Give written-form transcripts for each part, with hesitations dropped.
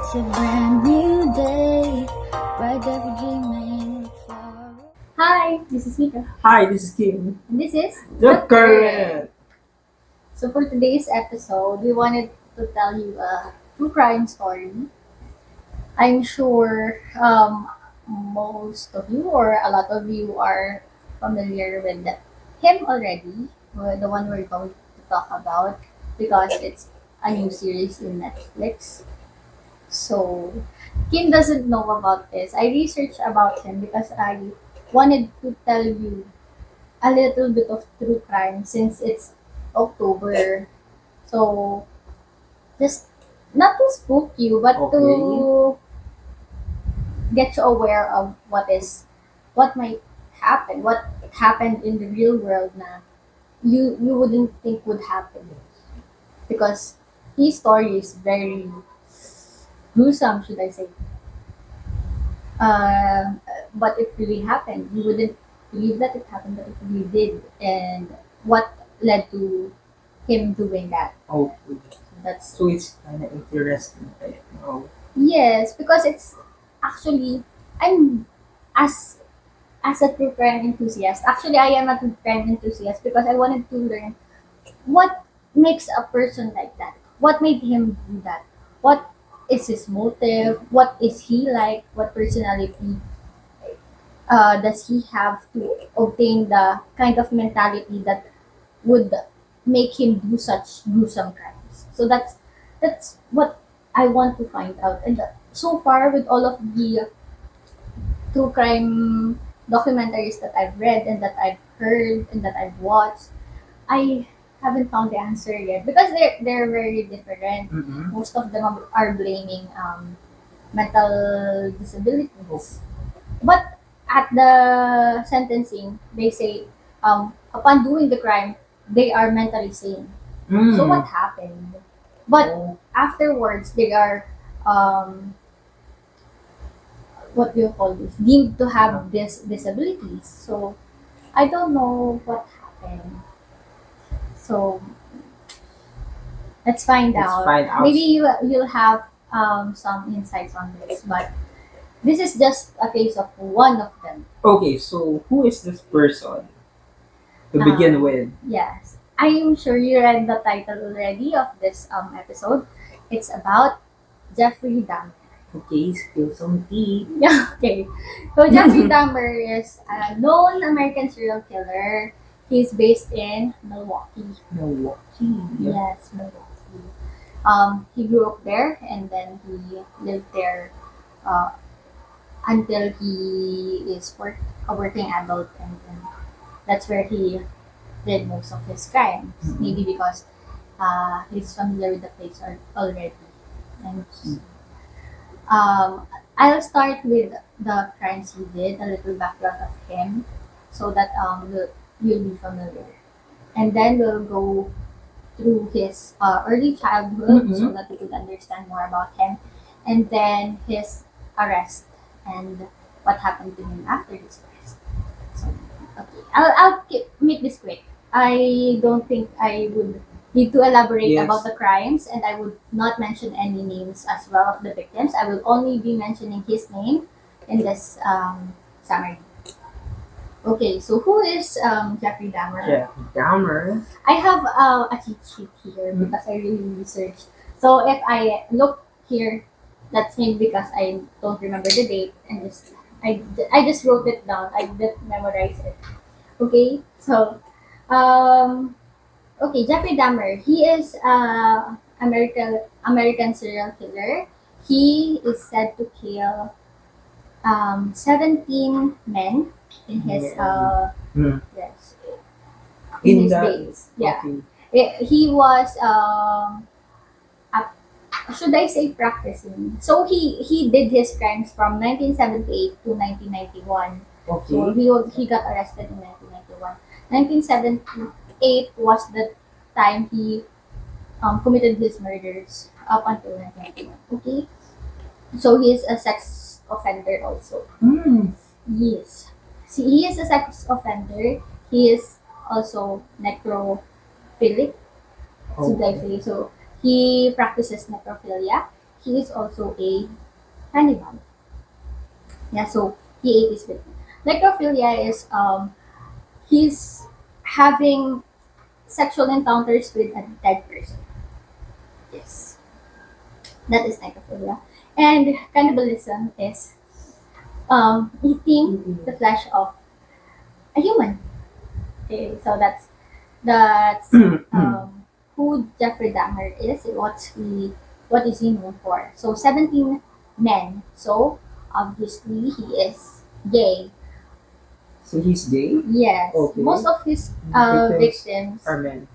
It's a brand new day, bright every dreaming for. Hi, this is Mika. Hi, this is Kim. And this is The current. So for today's episode, we wanted to tell you a true crime story. I'm sure most of you or a lot of you are familiar with him already, the one we're going to talk about because it's a new series in Netflix. So Kim doesn't know about this. I researched about him because I wanted to tell you a little bit of true crime since it's October. So just not to spook you, but Okay. to get you aware of what might happen, what happened in the real world na you wouldn't think would happen. Because his story is very gruesome, should I say. Uh, but it really happened. You wouldn't believe that it happened, but it really did. And what led to him doing that? Okay. That's So it's kind of interesting right now. yes, because it's actually I'm as as a true crime enthusiast. Actually, I am a true crime enthusiast because I wanted to learn what makes a person like that. What made him do that? What is his motive? What is he like? What personality does he have to obtain the kind of mentality that would make him do such gruesome crimes? So that's what I want to find out. And so far, with all of the true crime documentaries that I've read and that I've heard and that I've watched, I haven't found the answer yet because they're very different. Mm-hmm. Most of them are blaming mental disabilities. But at the sentencing, they say upon doing the crime, they are mentally sane. So what happened? But Oh, afterwards, they are what do you call this? Deemed to have these disabilities. So I don't know what happened. So let's find let's out. find out. Maybe you'll have some insights on this, but this is just a case of one of them. Okay, so who is this person to begin Um, with? Yes, I am sure you read the title already of this episode. It's about Jeffrey Dahmer. Okay, spill some tea. Yeah, okay. So Jeffrey Dahmer is a known American serial killer. He's based in Milwaukee. Milwaukee. Yes, Milwaukee. He grew up there and then he lived there uh, until he is a working adult, and then that's where he did most of his crimes. Mhm. Maybe because he's familiar with the place already. And I'll start with the crimes he did, a little background of him, so that you'll be familiar. And then we'll go through his early childhood so Mhm. that you could understand more about him, and then his arrest and what happened to him after his arrest. So, okay, make this quick. I don't think I would need to elaborate Yes. about the crimes, and I would not mention any names as well of the victims. I will only be mentioning his name in this summary. Okay, so who is Jeffrey Dahmer? Jeffrey Dahmer. I have a cheat sheet here because I really researched. So if I look here, that's maybe because I don't remember the date and I just wrote it down. I didn't memorize it. Okay, so um, okay, Jeffrey Dahmer. He is American serial killer. He is said to kill 17 men in his Hmm. yes in In his that. days. Yeah. Okay. He was should I say practicing. So he did his crimes from 1978 to 1991. So Okay. he got arrested in 1991. 1978 was the time he committed his murders up until 1991. Okay, so he is a sex offender also. Hmm. Yes, see, he is a sex offender. He is also necrophilic. Should I Okay. say so? He practices necrophilia. he is also a cannibal. Yeah, so he ate his victim. Necrophilia is he's having sexual encounters with a dead person. Yes, that is necrophilia. And cannibalism is eating the flesh of a human. Okay, so that's who Jeffrey Dahmer is. What is he known for? So 17 men. So obviously he is gay. So he's gay? Yes, Okay. most of his victims, Are men.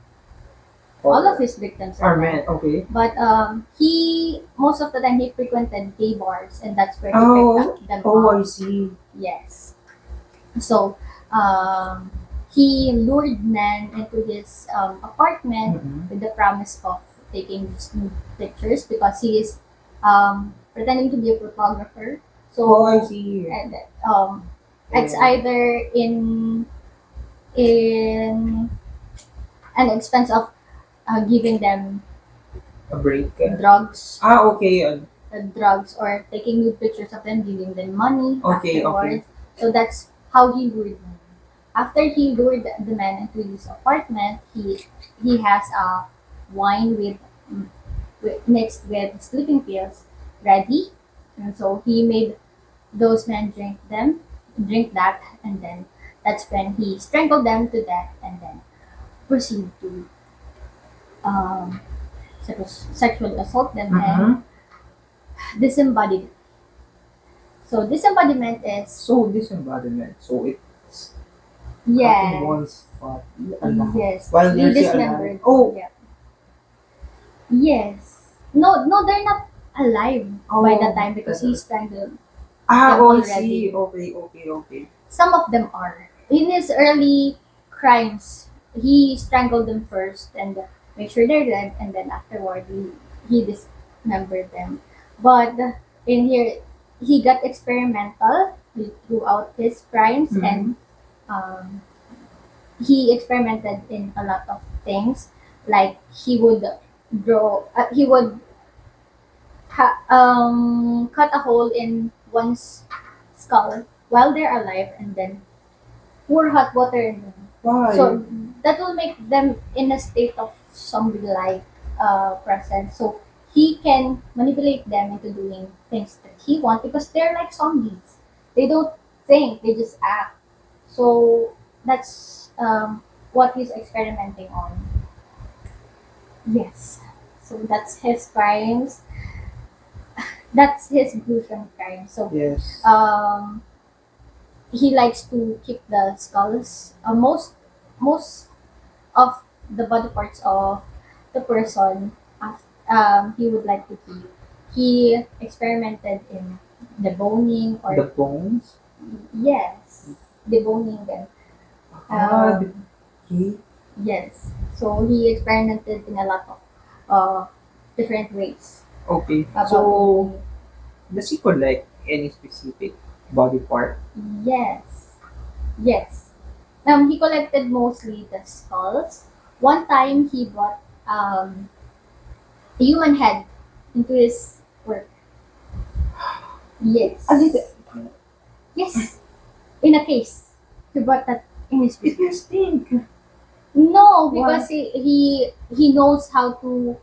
all of his victims Are are men. men, okay. But he most of the time he frequented gay bars, and that's where he Oh, picked up them oh, I up. see. Yes. So he lured men into his apartment Mm-hmm. with the promise of taking these nude pictures because he is pretending to be a photographer. Oh, I So see. and, it's Yeah. either in an expense of giving them A break. drugs, Okay. drugs or taking nude pictures of them, giving them money Okay, afterwards. So that's how he lured them. After he lured the man into his apartment, he has a wine with mixed with sleeping pills ready, and so he made those men drink that, and then that's when he strangled them to death, and then proceed to um, sexually assault them Mm-hmm. and disembodied. So disembodiment is So disembodiment. So it's cutting yeah, one's body. yes, While he they're still dismembered. alive. Oh. Yeah. Yes. No, no, they're not alive by that time because he's strangled them I already. see. Okay. Some of them are. In his early crimes, he strangled them first and make sure they're dead, and then afterward he dismembered them. But in here, he got experimental throughout his crimes, Mhm. and um, he experimented in a lot of things. Like he would cut a hole in one's skull while they're alive, and then pour hot water in them. Why? So that will make them in a state of zombie-like presence. So he can manipulate them into doing things that he wants because they're like zombies. They don't think; they just act. So that's what he's experimenting on. Yes. So that's his crimes. That's his gruesome crime. So Yes. he likes to keep the skulls. Most of the body parts of the person he would like to keep. He experimented in deboning The or bones. yes, deboning them. Ah, Um, okay. yes, so he experimented in a lot of different ways Okay. about So does he collect any specific body part? yes, yes. He collected mostly the skulls. One time he brought a human head into his work. Yes. A little. Yes. In a case. He brought that in his It work. will stink. No, because he knows how to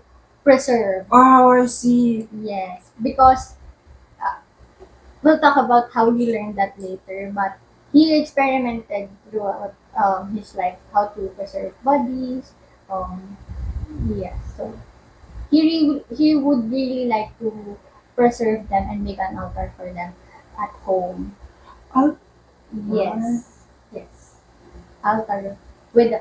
preserve. Oh, I see. Yes. Because uh, we'll talk about how he learned that later, but he experimented throughout his life how to preserve bodies. Um, yeah, so he would really like to preserve them and make an altar for them at home. Al- Yes, yes, altar with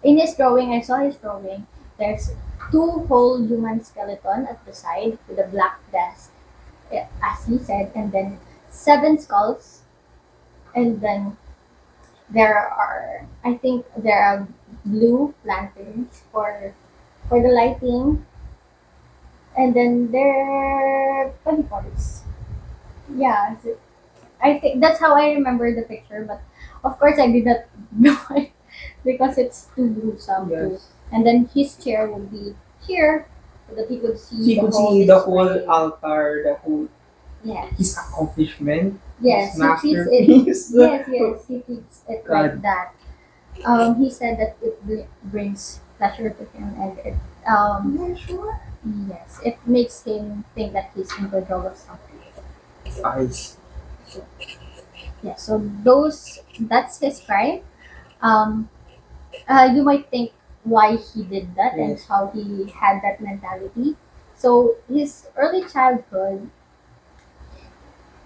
in his drawing. I saw his drawing. There's two whole human skeleton at the side with a black desk, as he said, and then seven skulls, and then there are I think there are blue lanterns for the lighting, and then there are teleports. Yeah, I think that's how I remember the picture, but of course I did not know it because it's too gruesome too. Yes. And then his chair would be here, so that he could see He the could whole see the whole display. altar, the whole Yes. his accomplishment, Yes, his he treats it. masterpiece. Yes, he treats it like God. that. He said that it brings pleasure to him, and it Yeah, sure. yes, it makes him think that he's in control of something. Eyes. Yeah, so that's his crime. Um, you might think why he did that and Yes. how he had that mentality. So his early childhood,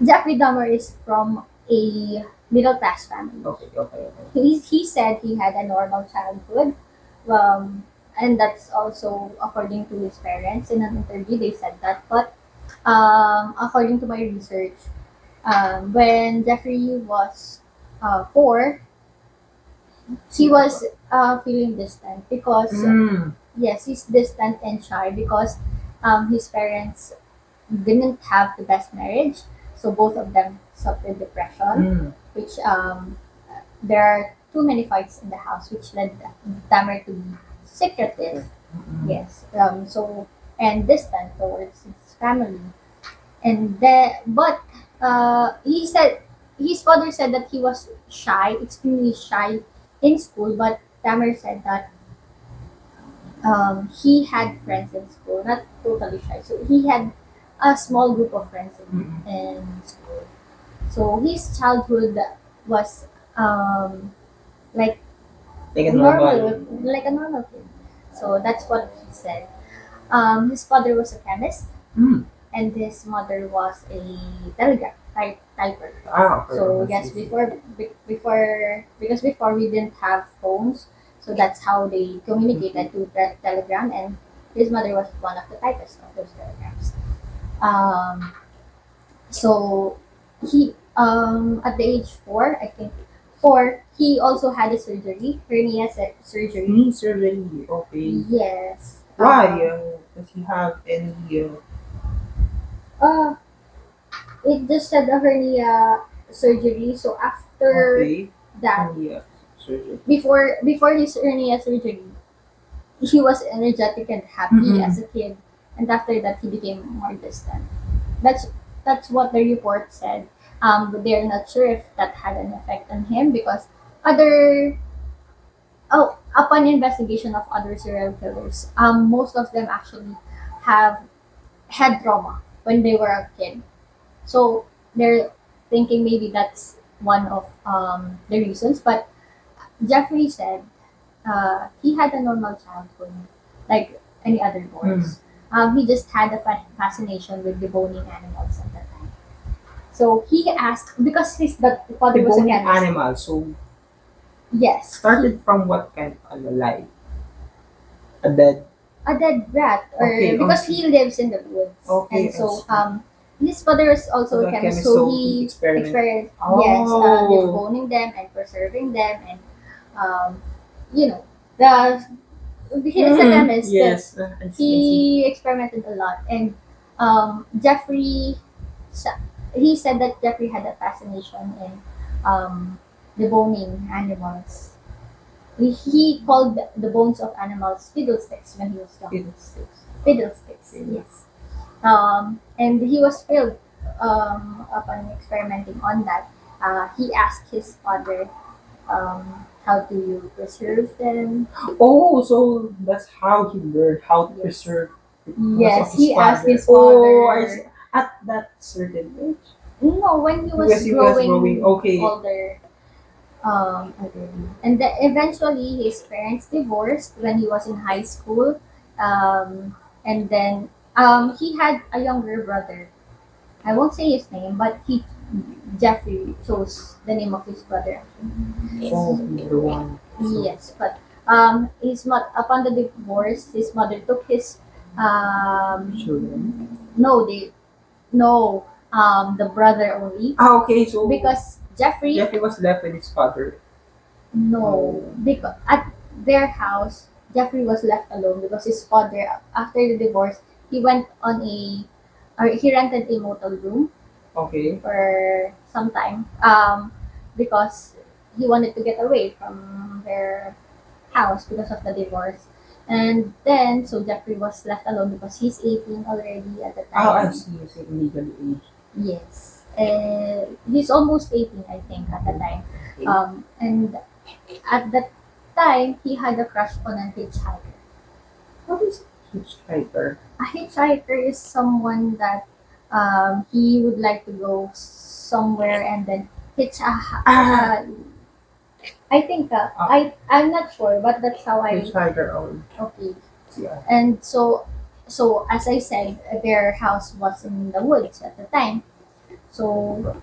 Jeffrey Dahmer is from a middle class family. Okay. He said he had a normal childhood, and that's also according to his parents. In an interview, they said that. But according to my research, when Jeffrey was 4, he was feeling distant because Mm. yes, he's distant and shy because his parents didn't have the best marriage, so both of them suffered depression, Mm. which there are too many fights in the house, which led Tamer to be secretive. Mm. Yes, so and distant towards his family, and but he said his father said that he was shy, extremely shy in school, but Tamer said that he had friends in school, not totally shy. So he had a small group of friends Mm. in school. So his childhood was like Like a normal, normal. like a normal kid. So that's what he said. His father was a chemist, Mm. and his mother was a telegraph typer. Ah, okay. So That's yes, easy. because before we didn't have phones, so that's how they communicated to the telegram, and his mother was one of the typists of those telegrams. Um, so he at the age 4, I think 4, he also had a surgery, surgery. Knee surgery. Okay. Yes. Why? Does he have any? Uh, it just said a hernia surgery. So after Okay. that, Knee surgery. before his hernia surgery, he was energetic and happy Mhm. as a kid, and after that he became more distant. That's that's what the report said. But they're not sure if that had an effect on him because other upon investigation of other serial killers, most of them actually have had trauma when they were a kid. So they're thinking maybe that's one of the reasons. But Jeffrey said he had a normal childhood, like any other boys. He just had a fascination with deboning animals at that time. So he asked because his the The father was a boning chemist. animal. So Yes, started from what kind of animal? Like a dead. a dead rat, or Okay. because he lives in the woods, Okay. and I so see. his father is also a The chemist, chemist, so so he he experiment. experienced yes, Oh. deboning them and preserving them, and you know the he is a Mhm. chemist. Yes. I see. He experimented a lot, and Jeffrey, sa- he said that Jeffrey had a fascination in deboning animals. He called the bones of animals fiddlesticks when he was young. It's Fiddlesticks, yes. And he was thrilled upon experimenting on that. He asked his father, how do you preserve them? Oh, so that's how he learned how to Yes. preserve it because of Yes, his he asked father. his Oh, I see. father. At that certain age. No, when he was Because he was growing growing. Okay. older, already. And then eventually his parents divorced when he was in high school. And then he had a younger brother. I won't say his name, but Jeffrey chose the name of his brother. Oh, he's the one. So, Yes, but upon the divorce, his mother took his children. no, no, the brother only Ah, okay. So because Jeffrey. Jeffrey was left with his father. No, because at their house, Jeffrey was left alone because his father, after the divorce, he went on or he rented a motel room Okay. for some time, because he wanted to get away from their house because of the divorce. And then, so Jeffrey was left alone because he's 18 already at the Oh, I time. see. You say legally age. Yes. He's almost 18, I think, at the time. Okay. And at that time, he had a crush on a hitchhiker. What is hitchhiker? A hitchhiker is someone that he would like to go somewhere and then hitch a. Ah! I think I'm not sure, but that's how I. Hitchhiker. Oh, Okay. yeah. And so as I said, their house was in the woods at the time. So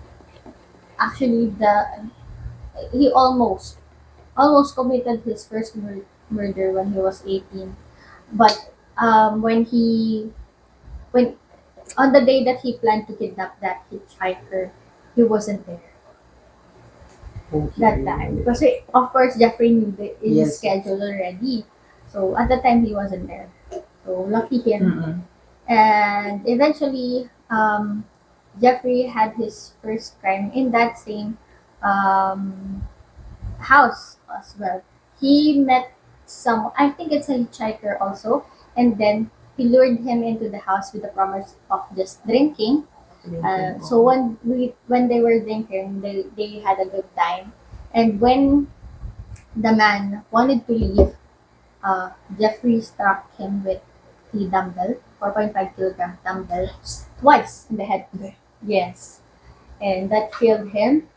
actually, he almost committed his first murder when he was 18. But when on the day that he planned to kidnap that hitchhiker, he wasn't there that Okay. time because of course Jeffrey knew his Yes. schedule already. So at the time he wasn't there. So lucky him. Mm-mm. And eventually, Jeffrey had his first crime in that same um, house as well. He met I think it's a hitchhiker also, and then he lured him into the house with the promise of just drinking. So when they were drinking, they had a good time. And when the man wanted to leave, Jeffrey struck him with the dumbbell, 4.5 kilogram dumbbell, twice in the head. Yes, and that killed him.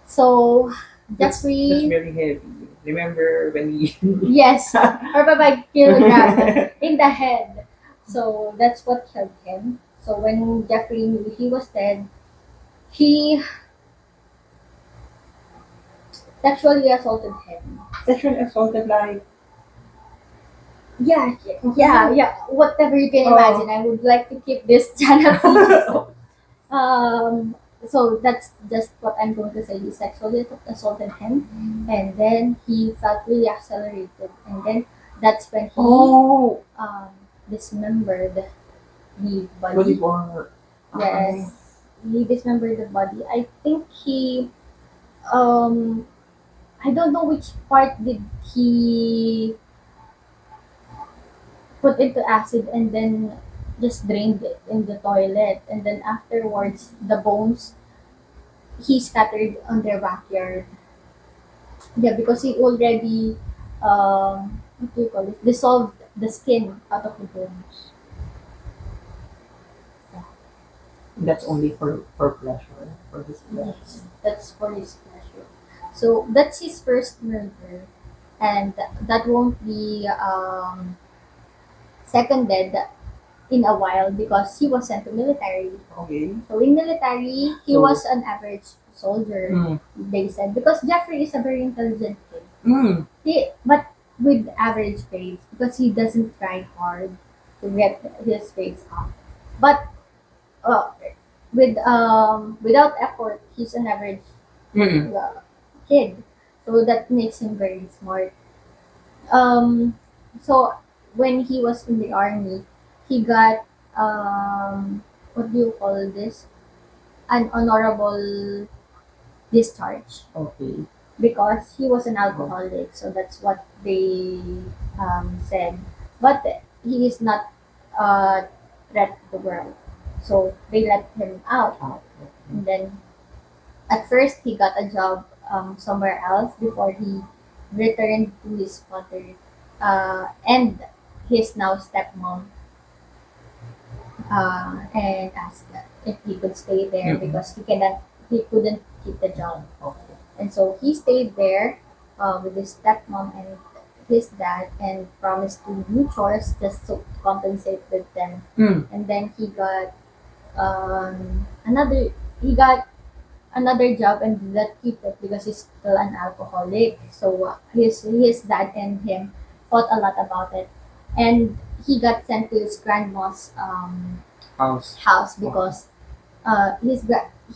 So That's Jeffrey, very heavy. Remember when we? yes, 4.5 kilogram in the head. So that's what killed him. So when Jeffrey knew he was dead, he sexually assaulted him. Sexually assaulted like. Yeah, yeah. Whatever you can Oh. imagine. I would like to keep this channel PG. So that's just what I'm going to say. He sexually assaulted him, and then he felt really accelerated, and then that's when he Oh. dismembered the What body. you want? Yes, he dismembered the body. I think um, I don't know which part did he put into acid and then just drained it in the toilet, and then afterwards the bones he scattered on their backyard. Yeah, because he already what do you call it? Dissolved the skin out of the bones. That's only for pleasure, for his pleasure. Yes, that's for his pleasure. So that's his first murder, and that won't be seconded in a while because he was sent to military. Okay. So in military, he So- was an average soldier. Mm. They said because Jeffrey is a very intelligent kid. Mm. But with average grades because he doesn't try hard to get his grades up. But uh, without effort, he's an average Mm. kid. So that makes him very smart. Um, so when he was in the army, he got what do you call this? An honorable discharge Okay. because he was an alcoholic. So that's what they said. But he is not a threat to the world. So they let him out. Ah, And then at first he got a job somewhere else before he returned to his mother and his now stepmom and asked if he could stay there Mhm. because he couldn't keep the job. Okay. And so he stayed there with his stepmom and his dad and promised to do chores just to compensate with them. Mm. And then um, another he got another job and did not keep it because he's still an alcoholic. So his dad and him fought a lot about it, and he got sent to his grandma's house because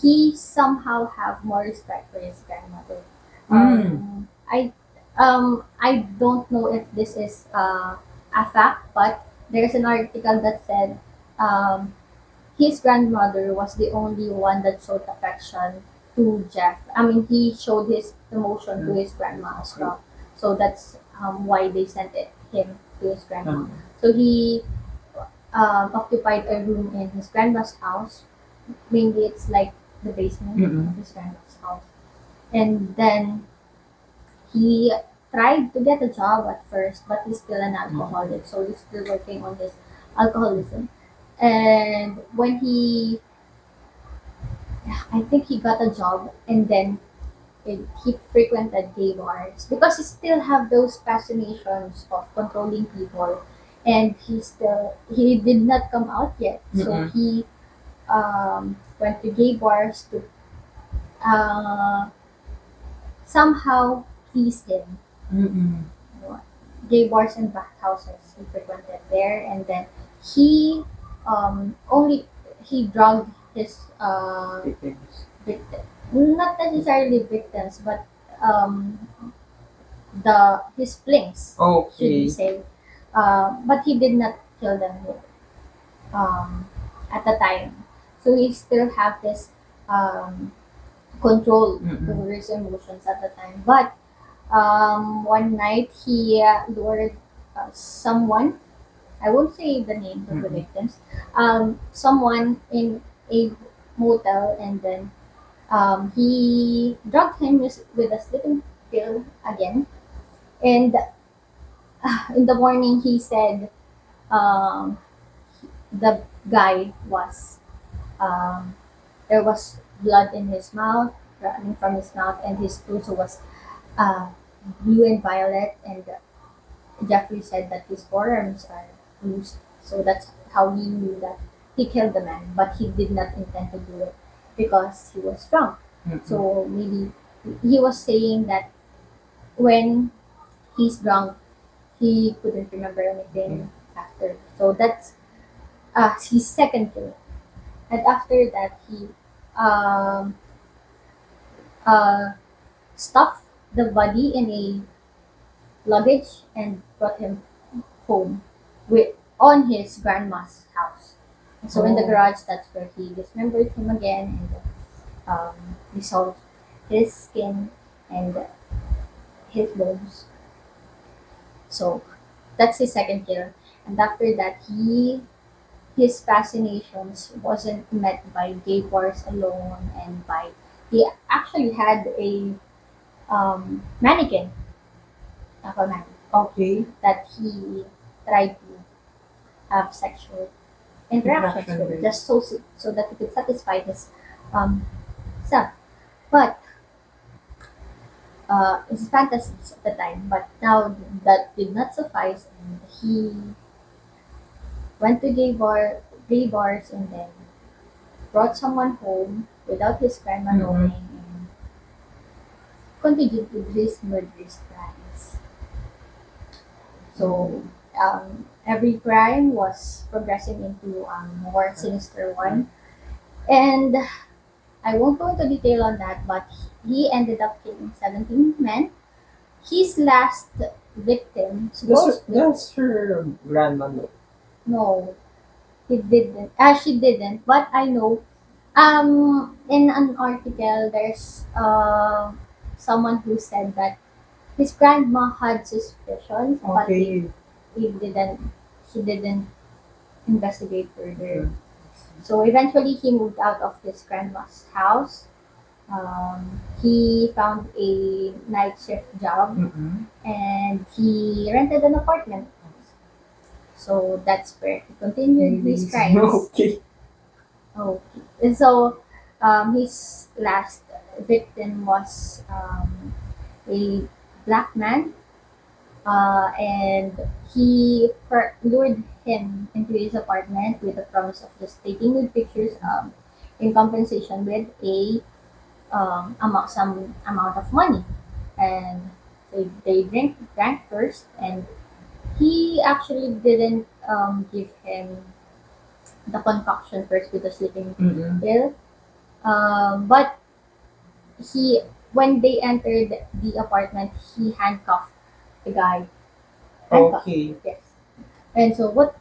he somehow have more respect for his grandmother. I don't know if this is a fact, but there's an article that said his grandmother was the only one that showed affection to Jeff. I mean, he showed his emotion to his grandma as well. So that's why they sent him to his grandma. Um, So he occupied a room in his grandma's house. Mainly, it's like the basement of his grandma's house. And then he tried to get a job at first, but he's still an alcoholic, so he's still working on his alcoholism. And when I think he got a job, and then he frequented gay bars because he still have those fascinations of controlling people, and he did not come out yet. So he went to gay bars to uh, somehow please him. mm-mm. You know, gay bars and bathhouses he frequented there, and then he only he drugged his Victims. victim, not necessarily victims, but um, the his flings, should we Okay. say. But he did not kill them um, at the time. So he still have this um, control Mm-mm. over his emotions at the time. But one night he lured someone. I won't say the names of the Mm-mm. victims. Someone in a motel, and then he drugged him with a sleeping pill again. And in the morning, he said um, the guy was um, there was blood in his mouth, running from his mouth, and his torso was uh, blue and violet. And Jeffrey said that his forearms are bruised, so that's how he knew that he killed the man. But he did not intend to do it because he was drunk. Mm-mm. So maybe he was saying that when he's drunk, he couldn't remember anything after. So that's his second kill. And after that, he um, uh, stuffed the body in a luggage and brought him home with on his grandma's house. And so in the Oh. garage, that's where he dismembered him again, and dissolved his skin and his bones. So that's his second kill. And after that, his fascinations wasn't met by gay bars alone, and by he actually had a mannequin, Aquaman, Okay. that he tried to have sexual interactions Interaction with, with. just so that he could satisfy his um, self. But his fantasies at the time. But now that did not suffice, and he went to gay bars, and then brought someone home without his grandma knowing, and continued to his murderous crimes. So every crime was progressing into a more sinister one. And I won't go into detail on that, but he ended up killing 17 men. His last victim, supposedly, That's her grandma. No? no, he didn't. She didn't. But I know, in an article, there's someone who said that his grandma had suspicions, but Okay. he didn't. She didn't investigate further. Mm. So eventually, he moved out of his grandma's house. He found a night shift job, Mm-mm. and he rented an apartment. So that's where he continued his Anyways, crimes. okay. Oh, and so his last victim was a black man, and he lured him into his apartment with the promise of just taking nude pictures in compensation with some amount of money. And they drank first, and he actually didn't give him the concoction first with the sleeping Mm-mm. pill. But he when they entered the apartment, he handcuffed the guy. Handcuffed, Okay. yes. And so what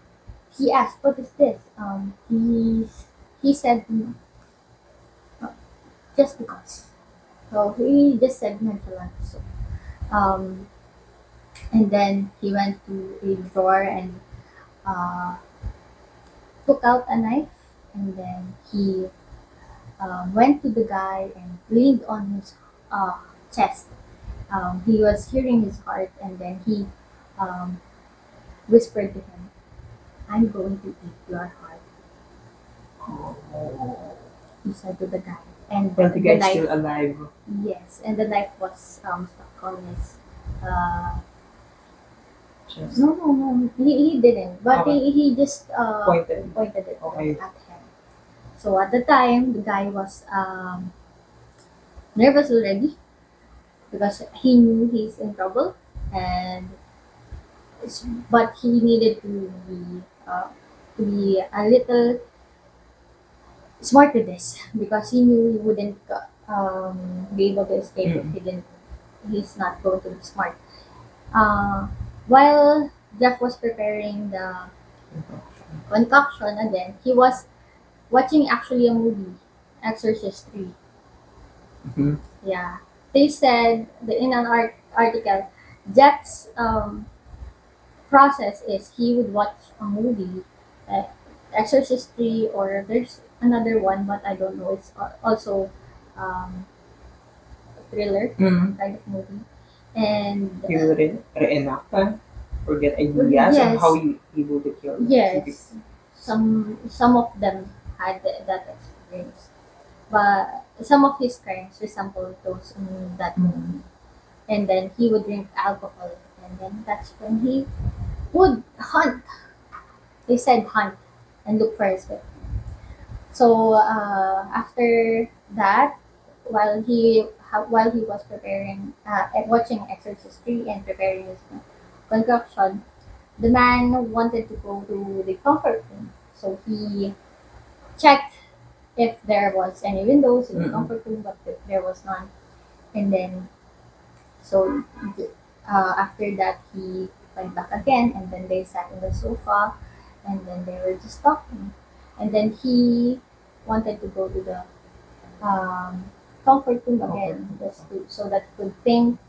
he asked, "What is this?" He said, "Just because." So he just said nonchalant. So um, And then he went to a drawer and uh, took out a knife, and then he went to the guy and leaned on his chest. He was hearing his heart, and then he um, whispered to him, "I'm going to eat your heart," he said to the guy. And But the the guy's knife, still alive. yes, and the knife was stuck on his. Just No, he didn't, but Okay. he just pointed. pointed it Okay. at him. So at the time, the guy was nervous already because he knew he's in trouble, and but he needed to be a little smart with this because he knew he wouldn't be able to escape if Mm. he didn't. He's not going to be smart. Uh, while Jeff was preparing the concoction again, he was watching actually a movie, Exorcist 3. Mm-hmm. Yeah. They said in an article, Jeff's process is he would watch a movie, uh, Exorcist 3, or there's another one, but I don't know. It's also a thriller Mm. kind of movie. And He will reenact that or get ideas on yes, how you able to kill specific. yes, some of them had that experience, but some of his crimes resembled those in that movie. And then he would drink alcohol, and then that's when he would hunt. They said hunt and look for his victim. So after that, while he was preparing, watching Exorcist 3 and preparing his concoction, the man wanted to go to the comfort room. So he checked if there was any windows in the Mm-mm. comfort room, but there was none. And then so after that, he went back again, and then they sat in the sofa, and then they were just talking. And then he wanted to go to the comfort room again, so that he could think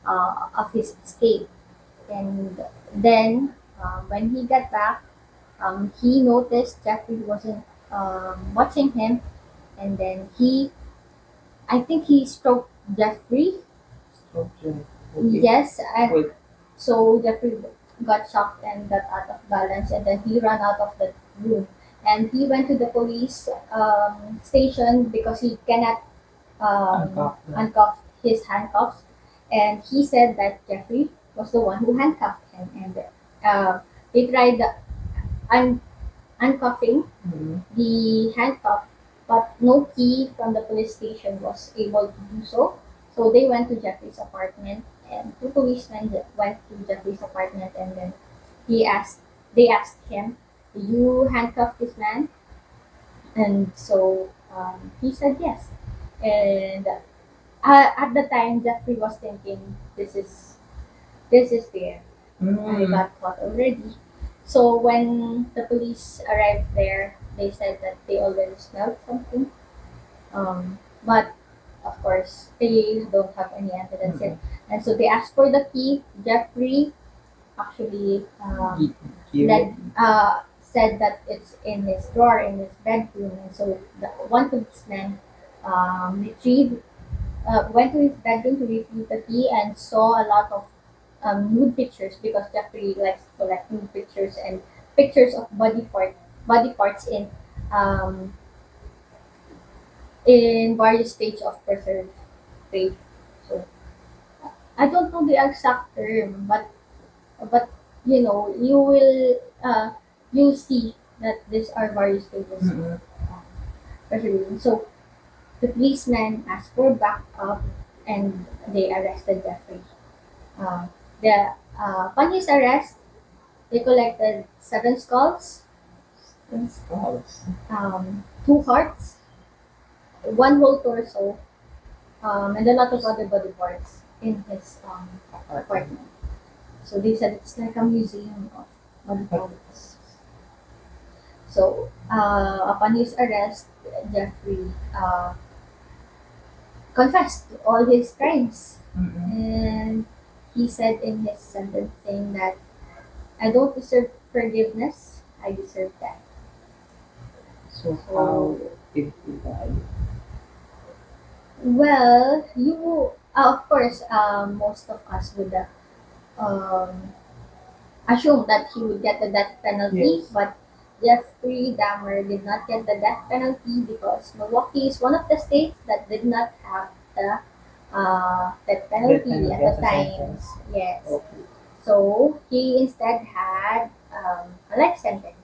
of his escape. And then when he got back, he noticed Jeffrey wasn't watching him, and then I think he stroked Jeffrey. Okay. Yes, and Wait. so Jeffrey got shocked and got out of balance, and then he ran out of the room. And he went to the police station because he cannot Uncuff them. uncuff his handcuffs. And he said that Jeffrey was the one who handcuffed him. And they tried un- uncuffing Mm. the handcuff, but no key from the police station was able to do so. So they went to Jeffrey's apartment, and two policemen went to Jeffrey's apartment, and then they asked him, "Do you handcuff this man?" And so he said yes. And at the time, Jeffrey was thinking, this is fair. I Mm. got caught already. So when the police arrived there, they said that they already smelled something. But of course, they don't have any evidence yet. And so they asked for the key. Jeffrey actually Gi- give led, it. said that it's in his drawer in his bedroom. And so one policeman went to his bedroom to retrieve the key and saw a lot of nude pictures because Jeffrey likes to collect nude pictures and pictures of body parts um, in various stages of preservation. So I don't know the exact term, but you will you see that these are various stages of Mm-mm. preservation. So the policeman asked for backup, and they arrested Jeffrey. Uh, upon his arrest, they collected seven skulls, That's false. two hearts, one whole torso, and a lot of other body parts in his apartment. So they said it's like a museum of body parts. So upon his arrest, Jeffrey confessed to all his crimes, Mm-mm. and he said in his sentencing that I don't deserve forgiveness, I deserve that. So how So, did he die? well, of course, most of us would um, assume that he would get the death penalty, Yes. but Jeffrey Dahmer did not get the death penalty because Milwaukee is one of the states that did not have the death Death penalty at penalty the as a time. sentence. Yes. Okay. So he instead had a life sentence,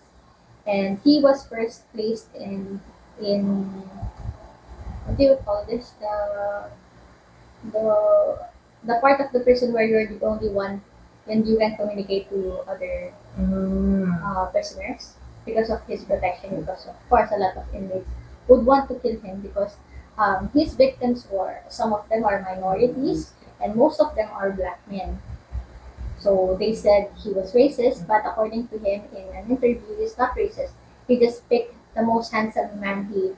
and he was first placed in what do you call this, the the part of the prison where you're the only one and you can communicate to other Mm. prisoners because of his protection. Because of course, a lot of inmates would want to kill him because his victims were some of them are minorities and most of them are black men. So they said he was racist, but according to him in an interview, he's not racist. He just picked the most handsome man he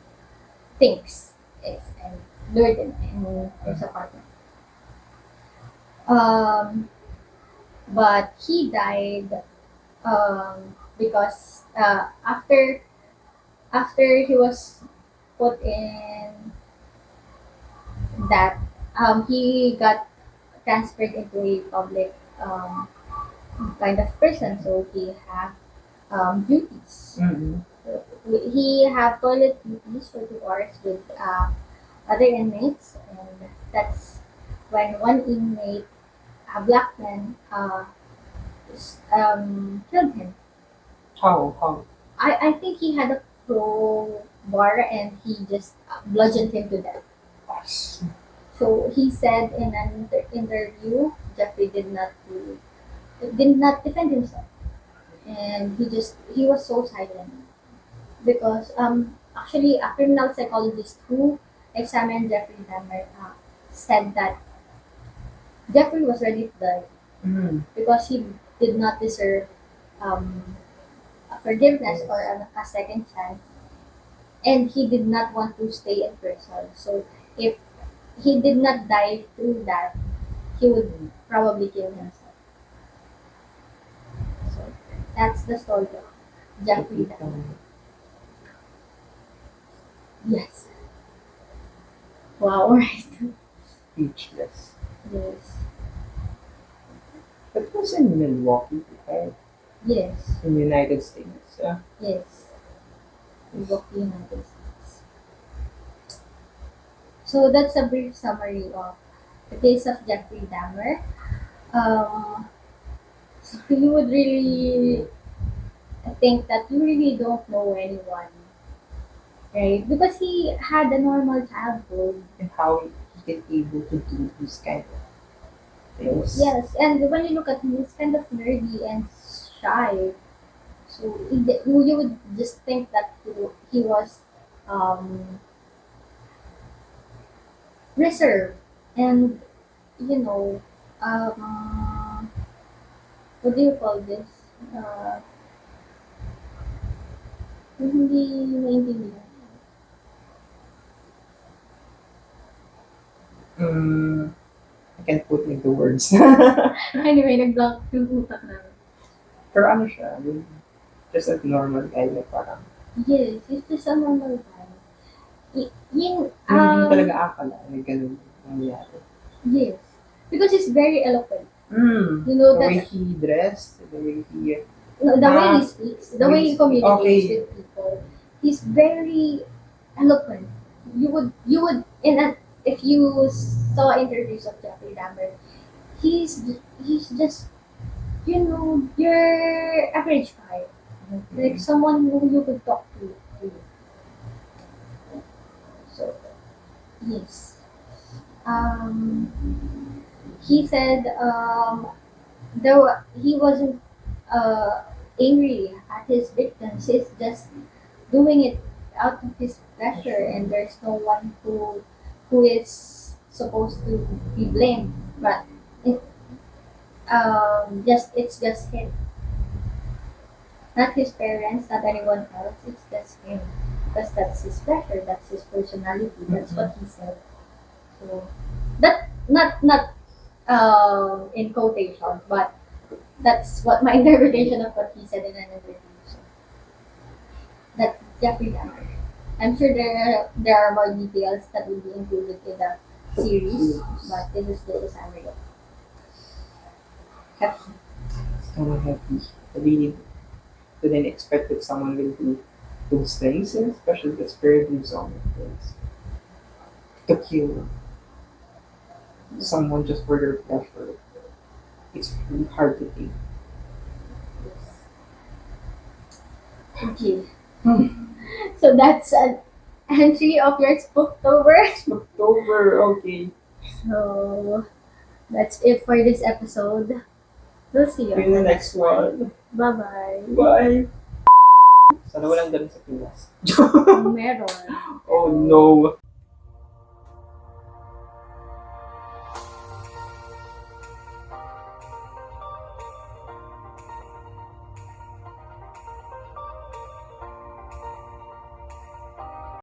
thinks is and lured him in his apartment. Um, but he died because after he was put in that he got transferred into a public kind of prison, so he had duties. Mm-hmm. So he have toilet duties for 2 hours with other inmates, and that's when one inmate, a black man, killed him. How? How? I think he had a crowbar and he just bludgeoned him to death. Yes. So he said in an interview, Jeffrey did not defend himself, and he was so silent because actually a criminal psychologist who examined Jeffrey Dahmer said that Jeffrey was ready to die Mm. because he did not deserve um, forgiveness or a second chance, and he did not want to stay in prison. So if he did not die through that, he would probably kill himself. So that's the story of Jeffrey Dahmer. Yes. Wow. Right. Speechless. Yes. That was in Milwaukee, right? Yes. In the United States. Yeah. Yes. Milwaukee, United States. So that's a brief summary of the case of Jeffrey Dahmer. So you would really think that you really don't know anyone, right? Because he had a normal childhood. And how he get able to do this kind of things. Yes, and when you look at him, he's kind of nerdy and shy. So you would just think that he was um, reserved and you know what do you call this? Uh, yung hindi naiintindihan. Mm, I can't put into words. Anyway, nag-block yung utak namin. Pero ano siya, yung just a normal guy na parang Yes, he's just a normal guy. Yung, hindi talaga akala na ganun nangyari. yes. Because he's very eloquent. Mm, You know, the way that's, he dressed, the way he no, the way he Ah, speaks, the way he communicates okay. with people, he's very eloquent. You would, if you saw interviews of Jeffrey Dahmer, he's just, your average guy. Like someone who you could talk to. So, yes. He said he wasn't uh, angry at his victims. He's just doing it out of his pleasure, and there's no one who is supposed to be blamed. But it, it's just him, not his parents, not anyone else. It's just him because that's his pleasure, that's his personality. That's what he said. So that not in quotation, but that's what my interpretation of what he said in an interview. So, that's Jeffrey Dahmer. I'm sure there are more details that will be included in the series, but this is the summary of it. It's kind of happy. I really didn't expect that someone will do those things, and especially the spirit lives on things. To kill someone just for their pleasure. It's really hard to think. Okay. So that's an entry of your Spooktober. October, okay. So that's it for this episode. We'll see you In the next one. Bye-bye. Bye! Sana walang ganun sa Pinas. Meron. Oh no!